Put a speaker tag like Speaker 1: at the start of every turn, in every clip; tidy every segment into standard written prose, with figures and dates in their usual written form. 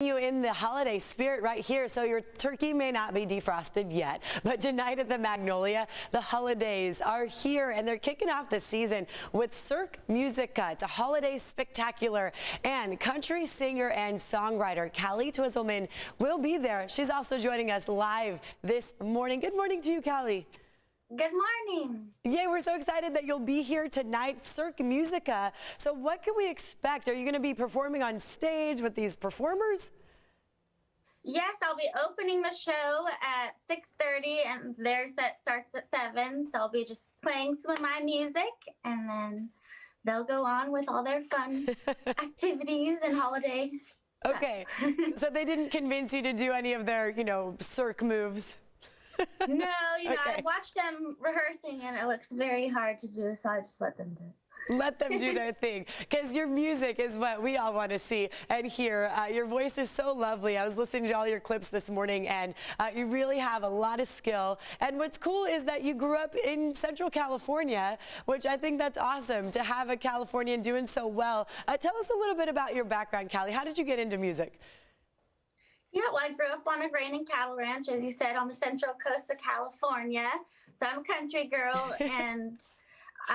Speaker 1: You in the holiday spirit right here. So your turkey may not be defrosted yet, but tonight at the Magnolia, the holidays are here and they're kicking off the season with Cirque Musica. It's a holiday spectacular, and country singer and songwriter Callie Twisselman will be there. She's also joining us live this morning. Good morning to you, Callie.
Speaker 2: Good morning.
Speaker 1: Yay, we're so excited that you'll be here tonight, Cirque Musica. So what can we expect? Are you going to be performing on stage with these performers?
Speaker 2: Yes, I'll be opening the show at 6:30 and their set starts at 7. So I'll be just playing some of my music and then they'll go on with all their fun activities and holiday stuff.
Speaker 1: Okay, so they didn't convince you to do any of their, Cirque moves?
Speaker 2: No,
Speaker 1: Okay.
Speaker 2: I watched them rehearsing and it looks very hard to do, so I just let them do it.
Speaker 1: Let them do their thing, because your music is what we all want to see and hear. Your voice is so lovely. I was listening to all your clips this morning, and you really have a lot of skill. And what's cool is that you grew up in Central California, which I think that's awesome to have a Californian doing so well. Tell us a little bit about your background, Callie. How did you get into music?
Speaker 2: Yeah, well, I grew up on a grain and cattle ranch, as you said, on the central coast of California. So I'm a country girl, and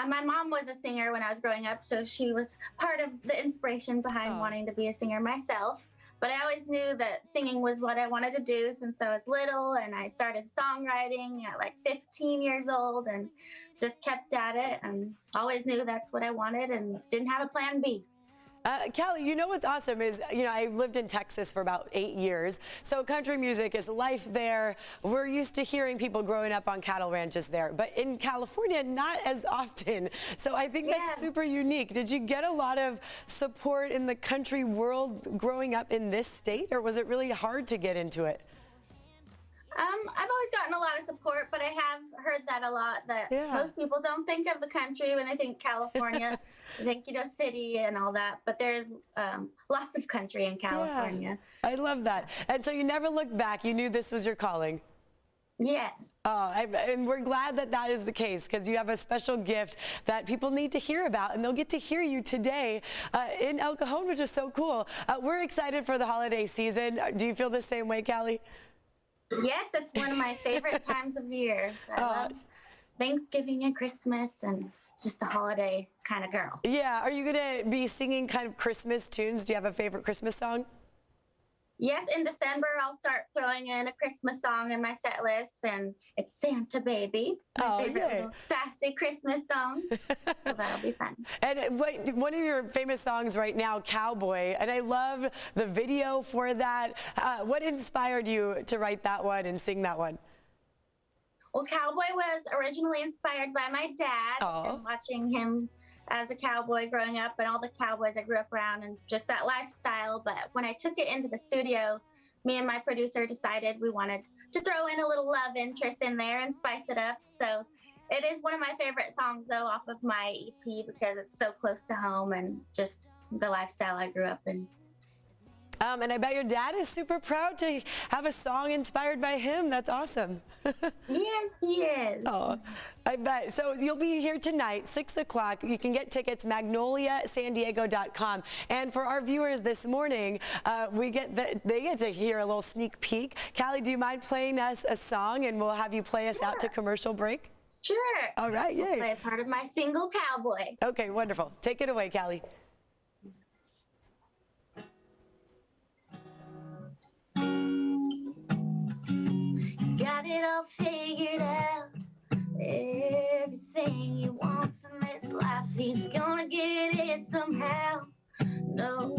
Speaker 2: my mom was a singer when I was growing up, so she was part of the inspiration behind wanting to be a singer myself. But I always knew that singing was what I wanted to do since I was little, and I started songwriting at like 15 years old and just kept at it and always knew that's what I wanted and didn't have a plan B.
Speaker 1: Callie, you know what's awesome is, I lived in Texas for about 8 years, so country music is life there. We're used to hearing people growing up on cattle ranches there, but in California, not as often. So I think that's super unique. Did you get a lot of support in the country world growing up in this state, or was it really hard to get into it?
Speaker 2: I've always gotten a lot of support, but I have heard that a lot, that most people don't think of the country when they think California. They think, city and all that, but there's lots of country in California.
Speaker 1: Yeah, I love that. And so you never looked back. You knew this was your calling.
Speaker 2: Yes.
Speaker 1: And we're glad that that is the case, because you have a special gift that people need to hear about, and they'll get to hear you today in El Cajon, which is so cool. We're excited for the holiday season. Do you feel the same way, Callie?
Speaker 2: Yes, it's one of my favorite times of year. So I love Thanksgiving and Christmas and just a holiday kind of girl.
Speaker 1: Yeah. Are you going to be singing kind of Christmas tunes? Do you have a favorite Christmas song?
Speaker 2: Yes, in December, I'll start throwing in a Christmas song in my set list, and it's Santa Baby, my favorite little sassy Christmas song. So that'll be fun.
Speaker 1: And one of your famous songs right now, Cowboy, and I love the video for that. What inspired you to write that one and sing that one?
Speaker 2: Well, Cowboy was originally inspired by my dad and watching him as a cowboy growing up and all the cowboys I grew up around and just that lifestyle. But when I took it into the studio, me and my producer decided we wanted to throw in a little love interest in there and spice it up. So it is one of my favorite songs, though, off of my EP, because it's so close to home and just the lifestyle I grew up in.
Speaker 1: And I bet your dad is super proud to have a song inspired by him. That's awesome.
Speaker 2: Yes, he is.
Speaker 1: Oh, I bet. So you'll be here tonight, 6 o'clock. You can get tickets, magnoliasandiego.com. And for our viewers this morning, they get to hear a little sneak peek. Callie, do you mind playing us a song, and we'll have you play us out to commercial break?
Speaker 2: Sure.
Speaker 1: All right, yay.
Speaker 2: I'll play part of my single, Cowboy.
Speaker 1: Okay, wonderful. Take it away, Callie.
Speaker 2: Got it all figured out, everything he wants in this life, he's gonna get it somehow. No